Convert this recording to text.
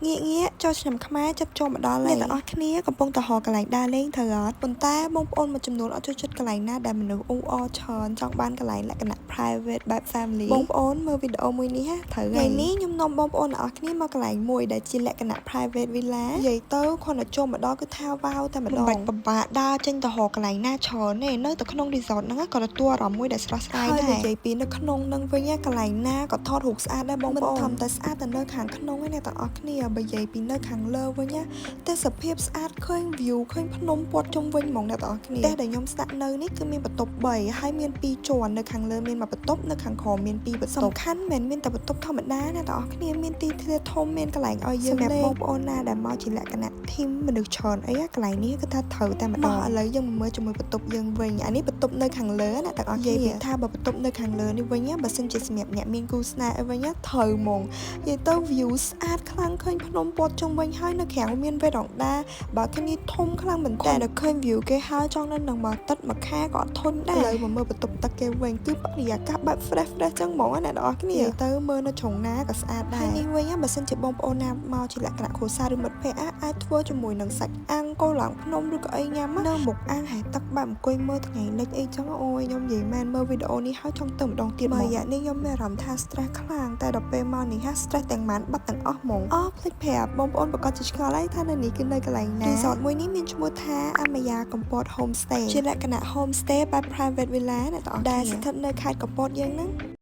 Nghĩa choឆ្នាំខ្មែរចាប់ចូលមកដល់អ្នកទាំងអស់គ្នាកំពុងតែហៅកន្លែងដើរលេងត្រូវអត់ប៉ុន្តែបងប្អូនមួយចំនួនអត់ចូលចិត្តកន្លែងណាដែលមនុស្សអ៊ូអរច្រើនចង់បានកន្លែងលក្ខណៈ private បែប family បងប្អូនមើលវីដេអូមួយនេះត្រូវហើយថ្ងៃនេះខ្ញុំនាំបងប្អូនទាំងអស់គ្នាមកកន្លែងមួយដែលជាលក្ខណៈ private villa និយាយទៅគ្រាន់តែចូលមកដល់គឺថាវ៉ាវតែម្ដងមិនបាច់ដើរចេញទៅហៅកន្លែងណាច្រើនទេនៅតែក្នុង resort ហ្នឹងក៏ទទួលអារម្មណ៍មួយដែលស្រស់ស្រាយដែរហើយនិយាយពីនៅក្នុងហ្នឹងវិញកន្លែងណាក៏ថតរូបស្អាតដែរបងប្អូនមិនធម្មតាស្អាតតែនៅខាងក្នុងទេអ្នកទាំងអស់គ្នាបើនិយាយពីនៅខាងលើវិញតែសភាពស្អាតឃើញ view ឃើញភ្នំព័ទ្ធជុំវិញហ្មងអ្នកទាំងអស់គ្នាតែដែលខ្ញុំស្នាក់នៅនេះគឺមានបន្ទប់3ហើយមាន2ជាន់នៅខាងលើមានមួយបន្ទប់នៅខាងក្រោមមាន2បន្ទប់សំខាន់មិនមែនតែបន្ទប់ធម្មតាអ្នកទាំងអស់គ្នាមានទីធ្លាធំមានកន្លែងឲ្យយើងសម្រាប់បងប្អូនណាដែលមកជាលក្ខណៈ team មនុស្សច្រើនអីកន្លែងនេះគឺថាត្រូវតែម្ដងឥឡូវយើងមើលជាមួយបន្ទប់យើងវិញអានេះបន្ទប់នៅខាងលើអ្នកទាំងអស់គ្នានិយាយថាបើបន្ទប់នៅខាងលើនេះវិញបើសិនជាសម្រាប់អ្នកមានគូស្នេហ៍អីវិញត្រូវហ្មងនិយាយទៅ view ស្អាតខ្លាំងឃើញភ្នំព័ទ្ធជុំវិញហើយនៅក្រៅមានវេរ៉ង់ដាបើគ្នាធំខ្លាំងមែនតើដល់ឃើញ view គេហើយចង់នៅនឹងមកទឹកមួយខែក៏អត់ធន់ដែរឥឡូវមកមើលបន្ទប់ទឹកគេវិញគឺបរិយាកាសបែប fresh ចឹងហ្មងអ្នកនរគ្នាទៅមើលនៅជ្រុងណាក៏ស្អាតដែរហើយនេះវិញបើសិនជាបងប្អូនណាមកជាលក្ខណៈគ្រួសារឬមិត្តភ័ក្តិអាចធ្វើជាមួយនឹងសាច់អាំងកូរឡើងភ្នំឬក៏អីញ៉ាំនៅមុខអាំងហែទឹកបែបអង្គុយមើលថ្ងៃលិចអីចឹងអូយខ្ញុំនិយាយមែនមើលវីដេអូនេះហើយចង់ទៅម្ដងទៀតមករយៈនេះខ្ញុំមានអារម្មណ៍ថា stress ខ្លាំងតែដល់ពេលមកនេះ stress ទាំងម៉ានបាត់ទាំងអស់ហ្មងភ្លេចប្រាប់បងប្អូនប្រកាសជាឆ្ងល់ហើយថានៅនេះគឺនៅកន្លែងណា resort មួយនេះមានឈ្មោះថាអាម៉ាយ៉ាកំពត homestay ជាលក្ខណៈ homestay បែប private villa អ្នកទាំងអស់គ្នាដែលស្ថិតនៅខេត្តកំពតយើងហ្នឹង